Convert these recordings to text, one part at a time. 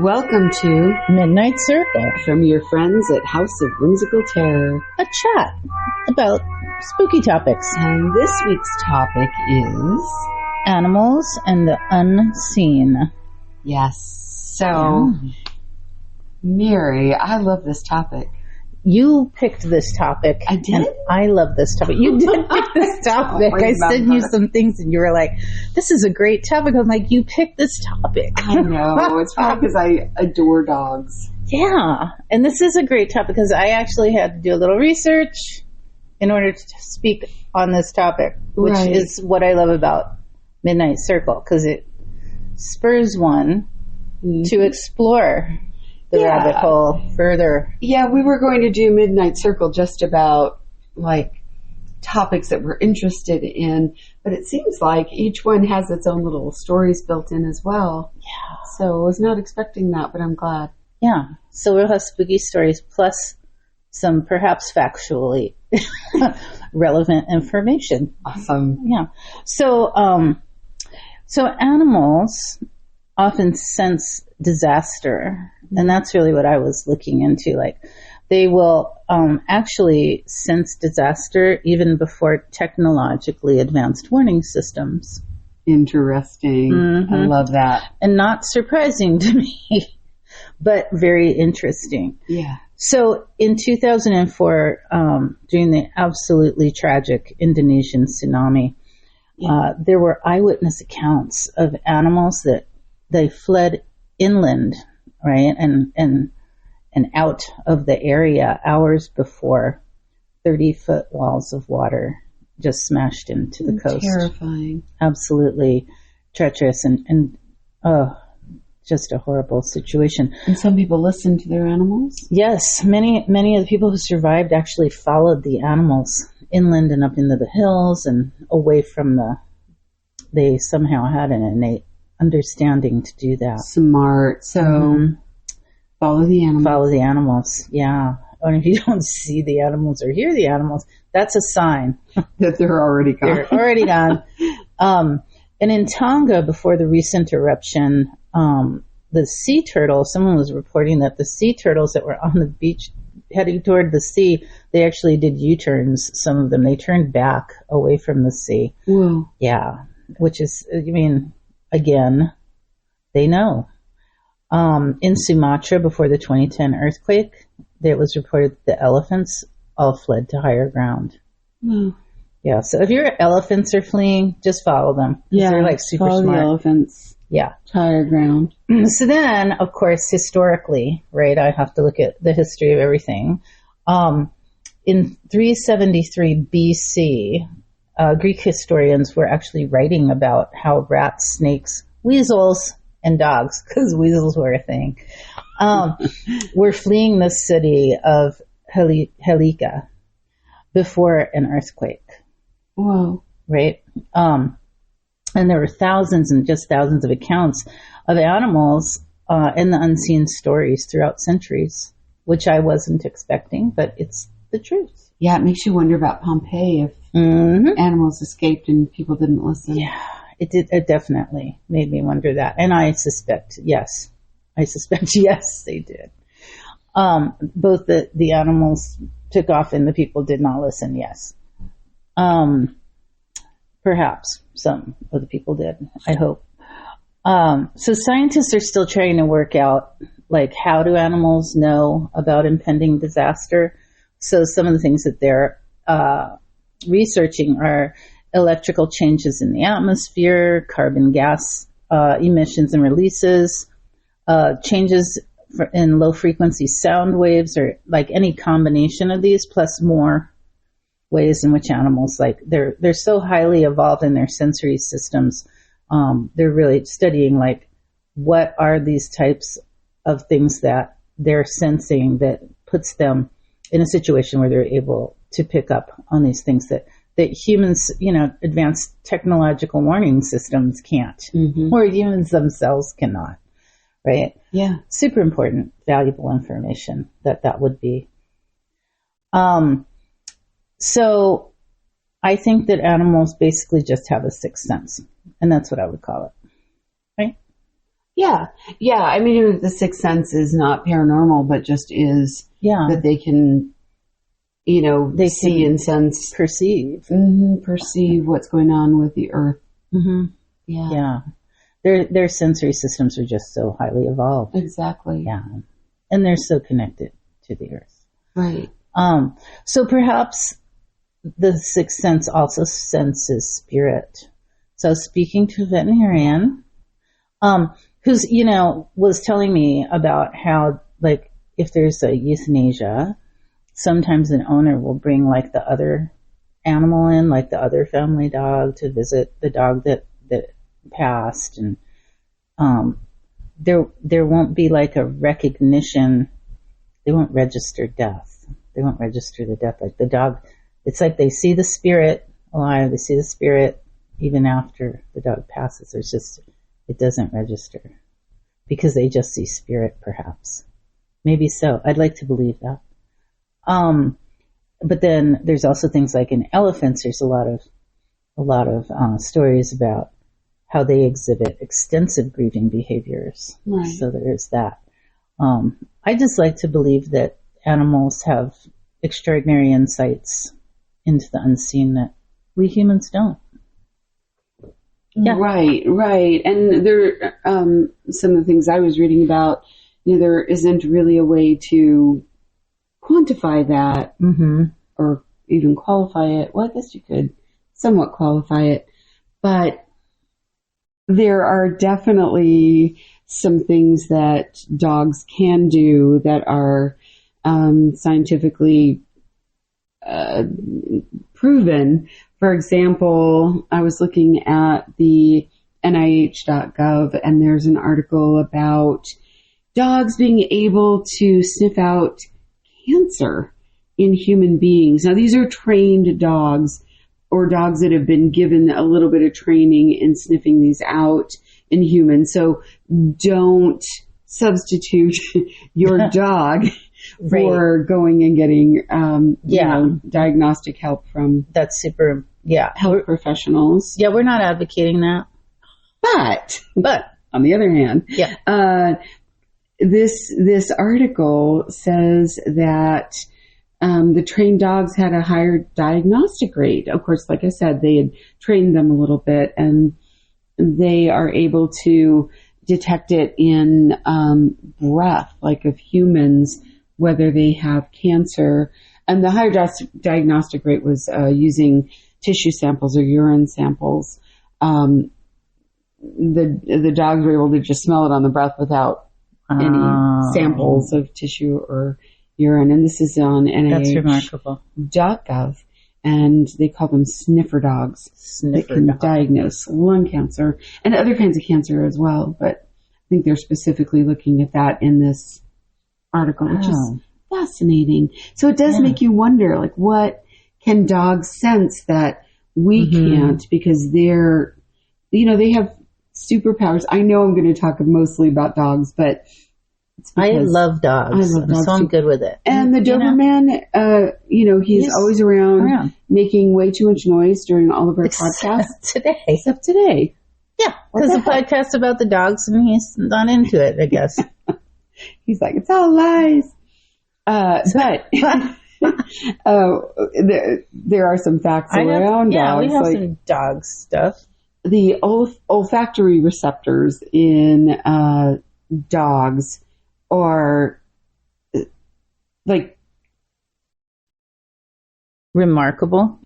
Welcome to Midnight Circle, from your friends at House of Whimsical Terror, a chat about spooky topics. And this week's topic is animals and the unseen. Yes. So, Mary, I love this topic. You picked this topic. I did? And I love this topic. You did pick this topic. I sent you some things and you were like, this is a great topic. I'm like, you picked this topic. I know. It's probably because I adore dogs. Yeah. And this is a great topic because I actually had to do a little research in order to speak on this topic, which is what I love about Midnight Circle, because it spurs one to explore the rabbit hole further. Yeah, we were going to do Midnight Circle just about like topics that we're interested in, but it seems like each one has its own little stories built in as well. Yeah. So I was not expecting that, but I'm glad. Yeah. So we'll have spooky stories plus some perhaps factually relevant information. Awesome. Yeah. So animals often sense disaster, and that's really what I was looking into. Like, they will actually sense disaster even before technologically advanced warning systems. Interesting. Mm-hmm. I love that. And not surprising to me, but very interesting. Yeah. So in 2004, during the absolutely tragic Indonesian tsunami, there were eyewitness accounts of animals that they fled inland, right, and out of the area hours before 30-foot walls of water just smashed into the coast. Terrifying. Absolutely treacherous and just a horrible situation. And some people listen to their animals? Yes, many of the people who survived actually followed the animals inland and up into the hills and away from they somehow had an innate understanding to do that. Smart. So follow the animals. Follow the animals, yeah. And if you don't see the animals or hear the animals, that's a sign that they're already gone. They're already gone. And in Tonga, before the recent eruption, the sea turtles, someone was reporting that the sea turtles that were on the beach heading toward the sea, they actually did U-turns, some of them. They turned back away from the sea. Whoa. Yeah, which is, I mean, again, they know. In Sumatra, before the 2010 earthquake, it was reported that the elephants all fled to higher ground. Wow. Yeah, so if your elephants are fleeing, just follow them. Yeah, they're like super follow smart. The elephants. Yeah. Higher ground. So then, of course, historically, right, I have to look at the history of everything. In 373 BC, Greek historians were actually writing about how rats, snakes, weasels, and dogs, because weasels were a thing, were fleeing the city of Helika before an earthquake. Whoa. Right? And there were thousands and just thousands of accounts of animals and the unseen stories throughout centuries, which I wasn't expecting, but it's the truth. Yeah, it makes you wonder about Pompeii if animals escaped and people didn't listen. Yeah, it did. It definitely made me wonder that. And I suspect, yes, they did. Both the animals took off and the people did not listen, yes. Perhaps some of the people did, I hope. So scientists are still trying to work out, like, how do animals know about impending disaster? So some of the things that they're researching are electrical changes in the atmosphere, carbon gas emissions and releases, changes in low-frequency sound waves, or like any combination of these, plus more ways in which animals, like, they're so highly evolved in their sensory systems. They're really studying, like, what are these types of things that they're sensing that puts them in a situation where they're able to pick up on these things that humans, advanced technological warning systems can't, or humans themselves cannot, right? Yeah. Super important, valuable information that would be. So I think that animals basically just have a sixth sense, and that's what I would call it, right? Yeah. Yeah. I mean, the sixth sense is not paranormal, but just is that they can, they see and sense, perceive what's going on with the earth. Mm-hmm. Yeah. Their sensory systems are just so highly evolved. Exactly. Yeah. And they're so connected to the earth. Right. So perhaps the sixth sense also senses spirit. So speaking to a veterinarian, who's, was telling me about how, like, if there's a euthanasia, sometimes an owner will bring, like, the other animal in, like the other family dog, to visit the dog that passed. And there won't be, like, a recognition. They won't register death. They won't register the death. Like the dog, it's like they see the spirit alive. They see the spirit even after the dog passes. It doesn't register because they just see spirit, perhaps. Maybe so. I'd like to believe that. But then there's also things like in elephants, there's a lot of stories about how they exhibit extensive grieving behaviors. Right. So there's that. I just like to believe that animals have extraordinary insights into the unseen that we humans don't. Yeah. Right. And there, some of the things I was reading about, there isn't really a way to quantify that or even qualify it. Well, I guess you could somewhat qualify it, but there are definitely some things that dogs can do that are scientifically proven. For example, I was looking at the NIH.gov, and there's an article about dogs being able to sniff out cancer in human beings. Now, these are trained dogs, or dogs that have been given a little bit of training in sniffing these out in humans. So don't substitute your dog for going and getting diagnostic help from health professionals. Yeah, we're not advocating that. But on the other hand, this article says that the trained dogs had a higher diagnostic rate. Of course, like I said, they had trained them a little bit, and they are able to detect it in breath, like of humans, whether they have cancer. And the higher diagnostic rate was using tissue samples or urine samples. The dogs were able to just smell it on the breath without any samples of tissue or urine. And this is on NIH.gov. And they call them sniffer dogs. They can diagnose lung cancer and other kinds of cancer as well. But I think they're specifically looking at that in this article, which is fascinating. So it does make you wonder, like, what can dogs sense that we can't, because they're, they have superpowers. I know I'm going to talk mostly about dogs, but I love dogs. So I'm good with it. And the Doberman, he's always around making way too much noise during all of our podcasts. Except today. Yeah, because the podcast about the dogs, and he's not into it, I guess. He's like, it's all lies. But there are some facts around dogs. Yeah, we have some dog stuff. The olfactory receptors in dogs are like remarkable.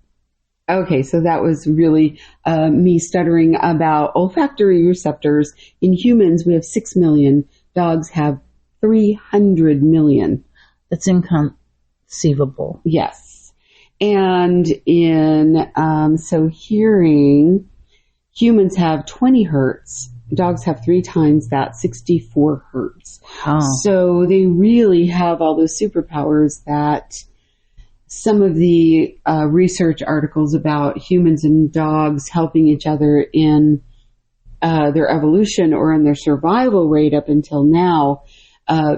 Okay, so that was really me stuttering about olfactory receptors. In humans, we have 6 million. Dogs have 300 million. That's inconceivable. Yes. And in, hearing, humans have 20 hertz. Dogs have 3 times that, 64 hertz. Oh. So they really have all those superpowers that some of the research articles about humans and dogs helping each other in their evolution or in their survival rate up until now,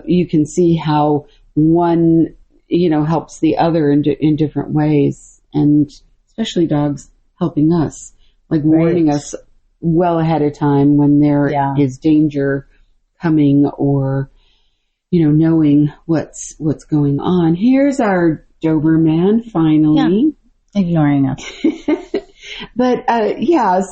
you can see how one, helps the other in different ways, and especially dogs helping us, like warning us well ahead of time when there is danger coming or, knowing what's going on. Here's our Doberman finally. Yeah. Ignoring us. But,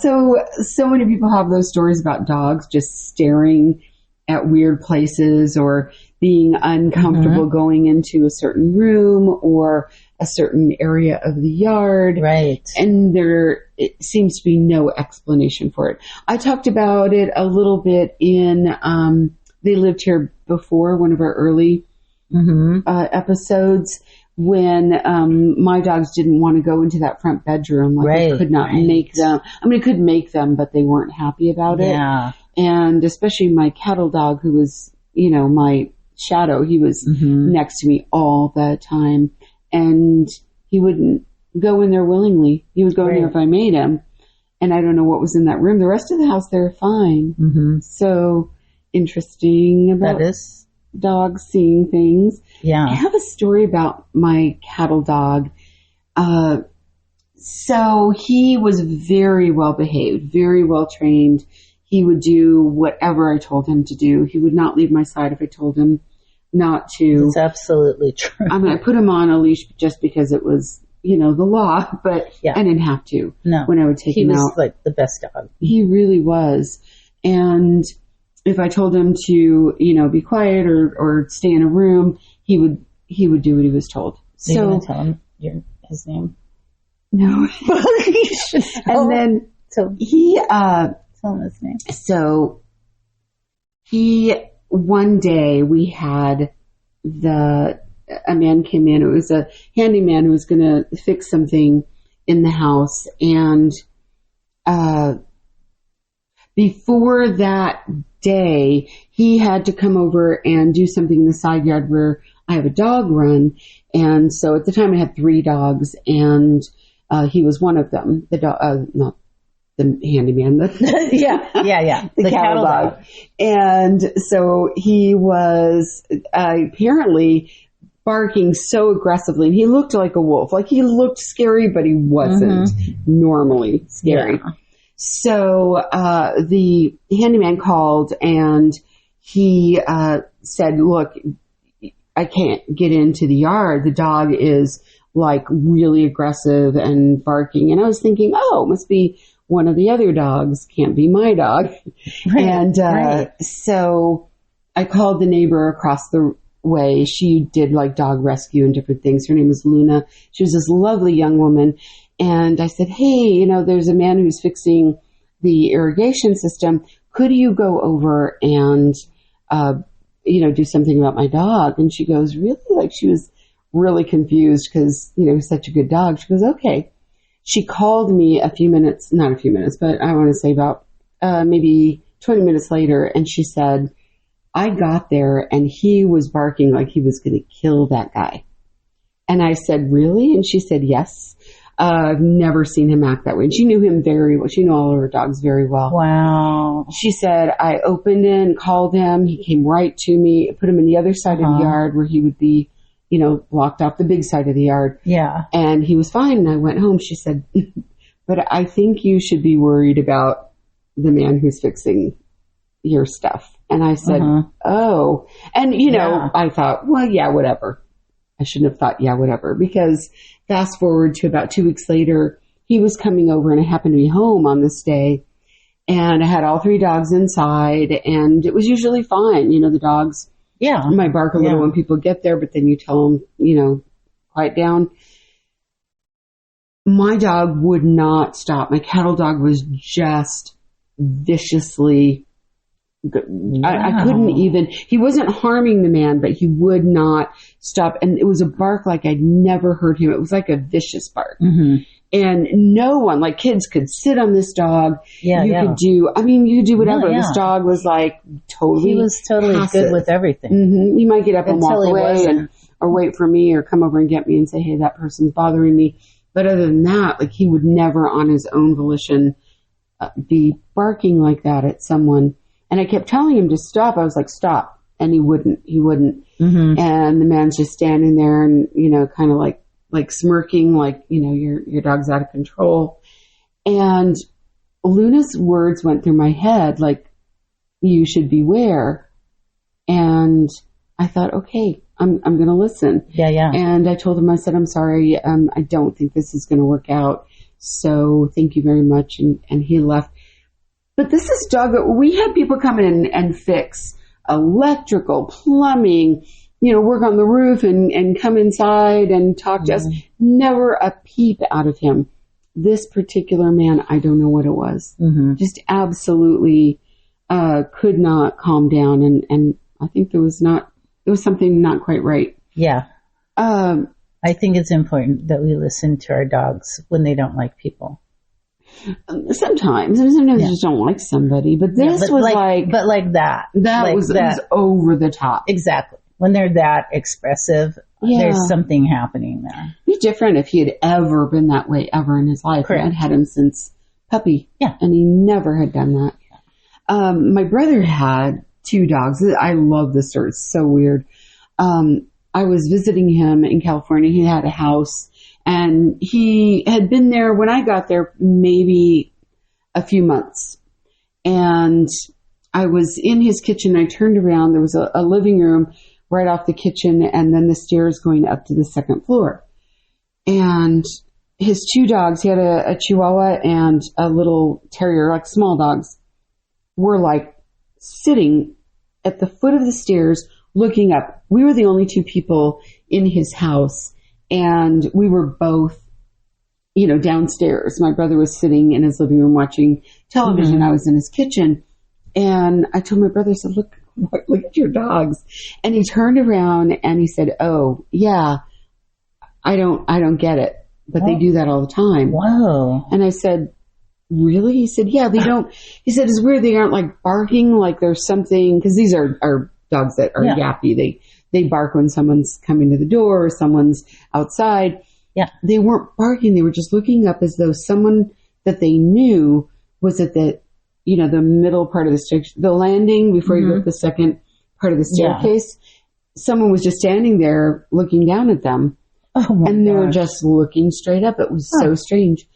so many people have those stories about dogs just staring at weird places or being uncomfortable going into a certain room or a certain area of the yard. Right. And it seems to be no explanation for it. I talked about it a little bit in, They Lived Here Before, one of our early episodes, when my dogs didn't want to go into that front bedroom. I could not make them. I mean, I could make them, but they weren't happy about it. Yeah. And especially my cattle dog, who was, my shadow, he was next to me all the time. And he wouldn't go in there willingly. He would go in there if I made him. And I don't know what was in that room. The rest of the house, they're fine. So interesting about dogs seeing things. Yeah. I have a story about my cattle dog. So he was very well behaved, very well trained. He would do whatever I told him to do. He would not leave my side if I told him not to. It's absolutely true. I mean, I put him on a leash just because it was, the law, but I didn't have to. No. When I would take him out. He was like the best dog. He really was. And if I told him to, be quiet or stay in a room, he would do what he was told. So you want to tell him his name? No. And then he tell him his name. So one day we had a man came in. It was a handyman who was going to fix something in the house. And, before that day, he had to come over and do something in the side yard where I have a dog run. And so at the time I had 3 dogs and, he was one of them. The dog, not the handyman, the the cattle dog. And so he was apparently barking so aggressively, and he looked like a wolf. Like he looked scary, but he wasn't normally scary. Yeah. So the handyman called and he said, "Look, I can't get into the yard. The dog is like really aggressive and barking." And I was thinking, oh, it must be one of the other dogs. Can't be my dog. So I called the neighbor across the way. She did like dog rescue and different things. Her name was Luna. She was this lovely young woman. And I said, "Hey, there's a man who's fixing the irrigation system. Could you go over and, do something about my dog?" And she goes, "Really?" Like she was really confused because, he's such a good dog. She goes, "Okay." She called me not a few minutes, but I want to say about maybe 20 minutes later. And she said, "I got there and he was barking like he was going to kill that guy." And I said, "Really?" And she said, "Yes. I've never seen him act that way." And she knew him very well. She knew all of her dogs very well. Wow. She said, "I opened it and called him. He came right to me, put him in the other side of the yard where he would be, blocked off the big side of the yard." Yeah. And he was fine. And I went home. She said, "But I think you should be worried about the man who's fixing your stuff." And I said, "Oh." And, I thought, well, yeah, whatever. I shouldn't have thought, yeah, whatever, because fast forward to about 2 weeks later, he was coming over and I happened to be home on this day and I had all 3 dogs inside and it was usually fine. The dogs might bark a little when people get there, but then you tell them, quiet down. My dog would not stop. My cattle dog was just viciously I couldn't even, he wasn't harming the man, but he would not stop. And it was a bark like I'd never heard him. It was like a vicious bark. And no one, like kids could sit on this dog. You could do whatever. This dog was like totally, he was totally passive. Good with everything. You might get up and walk away or wait for me or come over and get me and say, "Hey, that person's bothering me." But other than that, like he would never on his own volition be barking like that at someone. And I kept telling him to stop. I was like, "Stop." And he wouldn't. And the man's just standing there and, kind of like smirking, like, your dog's out of control. And Luna's words went through my head, like, "You should beware." And I thought, okay, I'm going to listen. Yeah. And I told him, I said, I'm sorry. I don't think this is going to work out. So thank you very much. And he left. But this is dog. We had people come in and fix electrical, plumbing, work on the roof and come inside and talk to us. Never a peep out of him. This particular man, I don't know what it was. Just absolutely could not calm down. And I think there was something not quite right. Yeah. I think it's important that we listen to our dogs when they don't like people. Sometimes you just don't like somebody, but this was like that. It was over the top. Exactly. When they're that expressive, there's something happening there. It'd be different if he had ever been that way ever in his life. Correct. I'd had him since puppy. Yeah. And he never had done that. My brother had 2 dogs. I love this story. It's so weird. I was visiting him in California. He had a house and he had been there when I got there, maybe a few months. And I was in his kitchen. I turned around. There was a living room right off the kitchen and then the stairs going up to the 2nd floor. And his 2 dogs, he had a Chihuahua and a little terrier, like small dogs, were like sitting at the foot of the stairs looking up. We were the only 2 people in his house and we were both, downstairs. My brother was sitting in his living room watching television. I was in his kitchen and I told my brother, I said, look at your dogs. And he turned around and he said, oh yeah, I don't get it, but they do that all the time. Whoa. And I said, really? He said, yeah, they don't. He said, it's weird. They aren't like barking like there's something, because these are dogs that are yappy. They bark when someone's coming to the door or someone's outside. Yeah. They weren't barking. They were just looking up as though someone that they knew was at the middle part of the landing before you go up the second part of the staircase. Someone was just standing there looking down at them. Oh my and they were gosh. just looking straight up. It was so strange.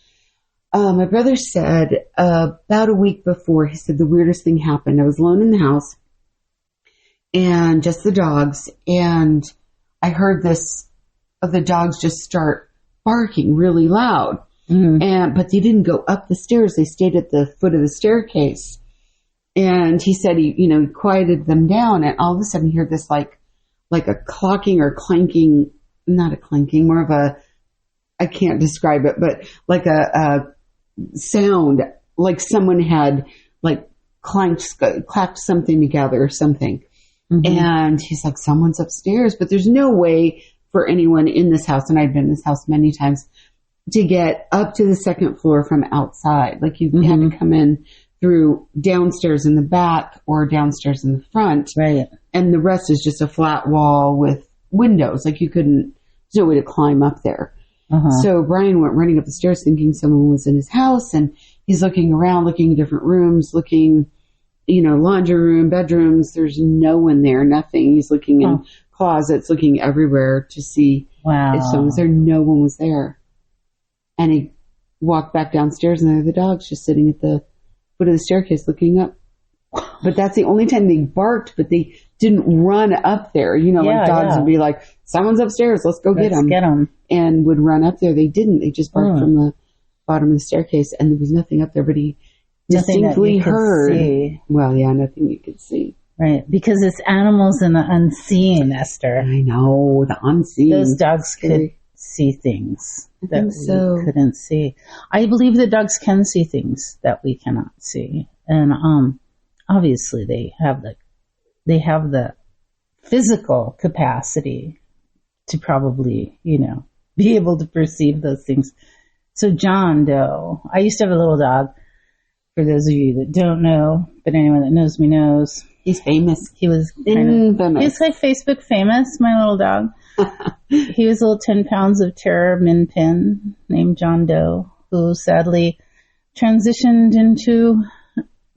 My brother said about a week before, he said the weirdest thing happened. I was alone in the house and just the dogs. And I heard the dogs just start barking really loud. But they didn't go up the stairs. They stayed at the foot of the staircase. And he said he quieted them down. And all of a sudden he heard this like a clocking or clanking, not a clanking, more of a, I can't describe it, but like a sound, like someone had like clacked something together or something. And he's like, someone's upstairs, but there's no way for anyone in this house. And I've been in this house many times to get up to the 2nd floor from outside. Like you had to come in through downstairs in the back or downstairs in the front. Right. And the rest is just a flat wall with windows. Like there's no way to climb up there. So Brian went running up the stairs thinking someone was in his house, and he's looking around, looking at different rooms, looking, laundry room, bedrooms. There's no one there, nothing. He's looking in closets, looking everywhere to see if someone was there. No one was there. And he walked back downstairs and there were the dogs just sitting at the foot of the staircase looking up. But that's the only time they barked, but they didn't run up there. Like dogs would be like, someone's upstairs, let's get them. And would run up there. They didn't. They just barked from the bottom of the staircase and there was nothing up there, but he distinctly heard. Well, yeah, nothing you could see. Right. Because it's animals in the unseen, Esther. I know, the unseen. Those dogs could see things that we couldn't see. I believe that dogs can see things that we cannot see. And obviously they have the physical capacity to probably, be able to perceive those things. So John Doe, I used to have a little dog, for those of you that don't know, but anyone that knows me knows. He's famous. He was infamous. He's like Facebook famous, my little dog. He was a little 10 pounds of terror min pin named John Doe, who sadly transitioned into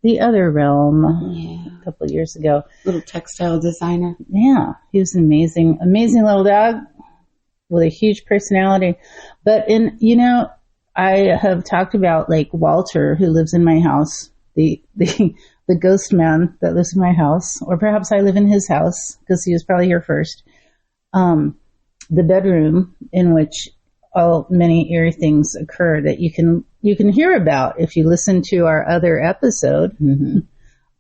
the other realm a couple of years ago. Little textile designer. Yeah, he was an amazing little dog with a huge personality. But I have talked about like Walter, who lives in my house, the ghost man that lives in my house, or perhaps I live in his house because he was probably here first. The bedroom in which many eerie things occur that you can hear about if you listen to our other episode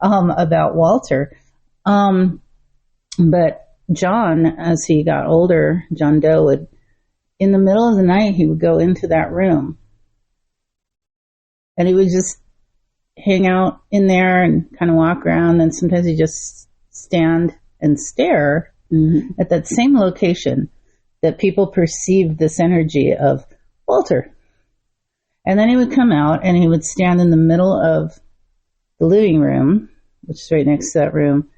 about Walter. But John, as he got older, John Doe would, in the middle of the night, he would go into that room and he would just hang out in there and kind of walk around. And sometimes he'd just stand and stare at that same location that people perceived this energy of Walter. And then he would come out and he would stand in the middle of the living room, which is right next to that room.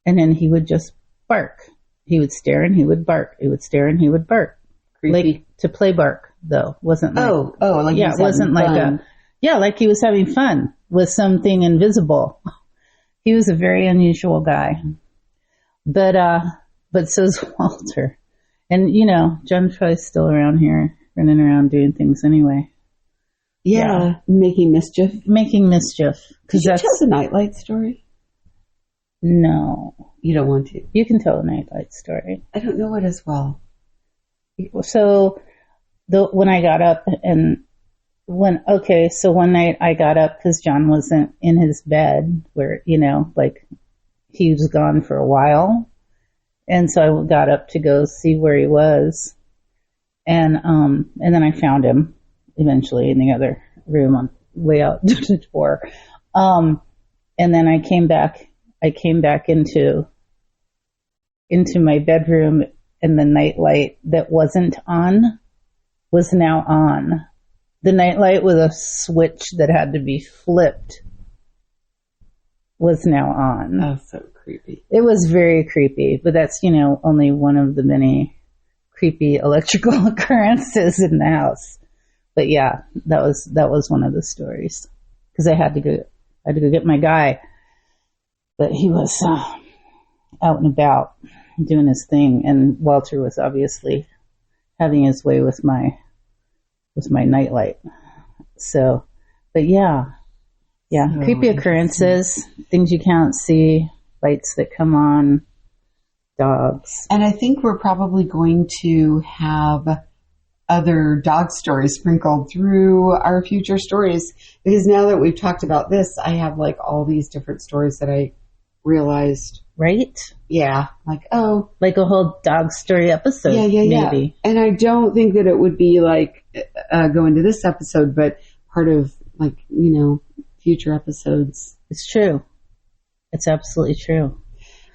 And then he would just bark. He would stare and he would bark. He would stare and he would bark. Creepy. Like to play bark, though. Wasn't like, like yeah, it wasn't like fun. like he was having fun with something invisible. He was a very unusual guy. But so's Walter. And, John's probably still around here, running around doing things anyway. Yeah. Making mischief. Because that's... tell the nightlight story? No. You don't want to? You can tell a nightlight story. I don't know it as well. So when I got up so one night I got up because John wasn't in his bed where, like he was gone for a while. And so I got up to go see where he was. And then I found him eventually in the other room on way out to the door. And then I came back into my bedroom, and the nightlight that wasn't on was now on. The nightlight with a switch that had to be flipped was now on. Oh, so creepy. It was very creepy, but that's, only one of the many creepy electrical occurrences in the house. But yeah, that was one of the stories, because I had to go get my guy, but he was out and about doing his thing, and Walter was obviously having his way with my nightlight. So, but yeah, so creepy occurrences, things you can't see, lights that come on, dogs. And I think we're probably going to have other dog stories sprinkled through our future stories, because now that we've talked about this, I have like all these different stories that I realized. Right? Yeah. Like a whole dog story episode. Yeah. Maybe. And I don't think that it would be like go into this episode, but part of like, future episodes. It's true. It's absolutely true.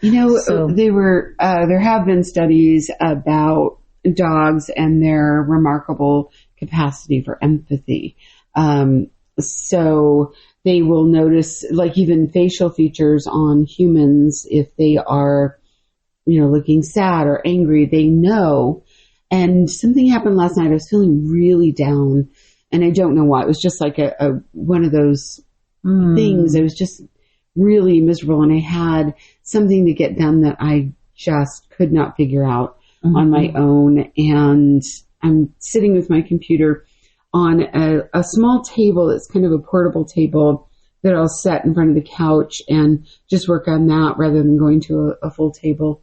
There have been studies about dogs and their remarkable capacity for empathy. So they will notice like even facial features on humans if they are, looking sad or angry, they know. And something happened last night. I was feeling really down and I don't know why. It was just like a one of those things. I was just really miserable and I had something to get done that I just could not figure out on my own. And I'm sitting with my computer on a small table that's kind of a portable table that I'll set in front of the couch and just work on that rather than going to a full table.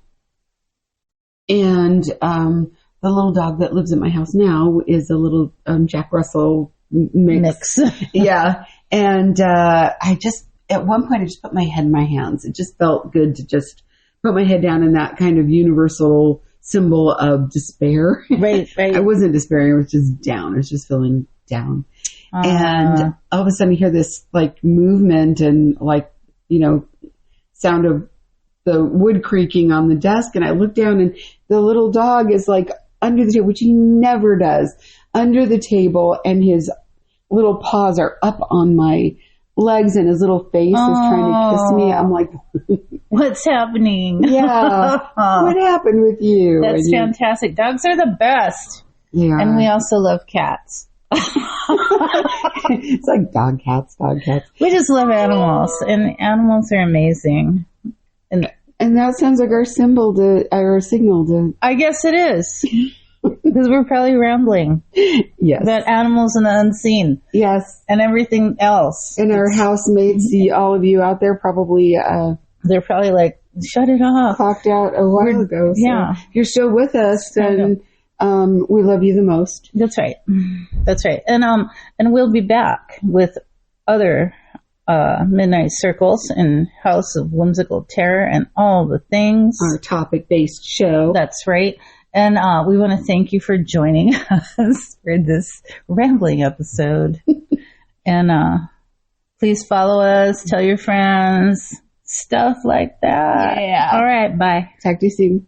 And the little dog that lives at my house now is a little Jack Russell mix. Yeah. And I just, at one point, I just put my head in my hands. It just felt good to just put my head down in that kind of universal symbol of despair. Right. I wasn't despairing. I was just down. I was just feeling down. And all of a sudden I hear this like movement and like, sound of the wood creaking on the desk. And I look down and the little dog is like under the table, which he never does, under the table, and his little paws are up on my legs and his little face is trying to kiss me. I'm like, what's happening? Yeah. What happened with you? That's fantastic. Dogs are the best. Yeah. And we also love cats. It's like dog cats. We just love animals, and animals are amazing. And that sounds like our signal to. I guess it is. Because we're probably rambling Yes. about animals and the unseen. Yes. And everything else. And our housemates, all of you out there probably they're probably like, shut it off. clocked out a while ago. So yeah. if you're still with us, then we love you the most. That's right. That's right. And we'll be back with other Midnight Circles and House of Whimsical Terror and all the things. Our topic-based show. That's right. And we want to thank you for joining us for this rambling episode. And please follow us, tell your friends, stuff like that. Yeah. All right, bye. Talk to you soon.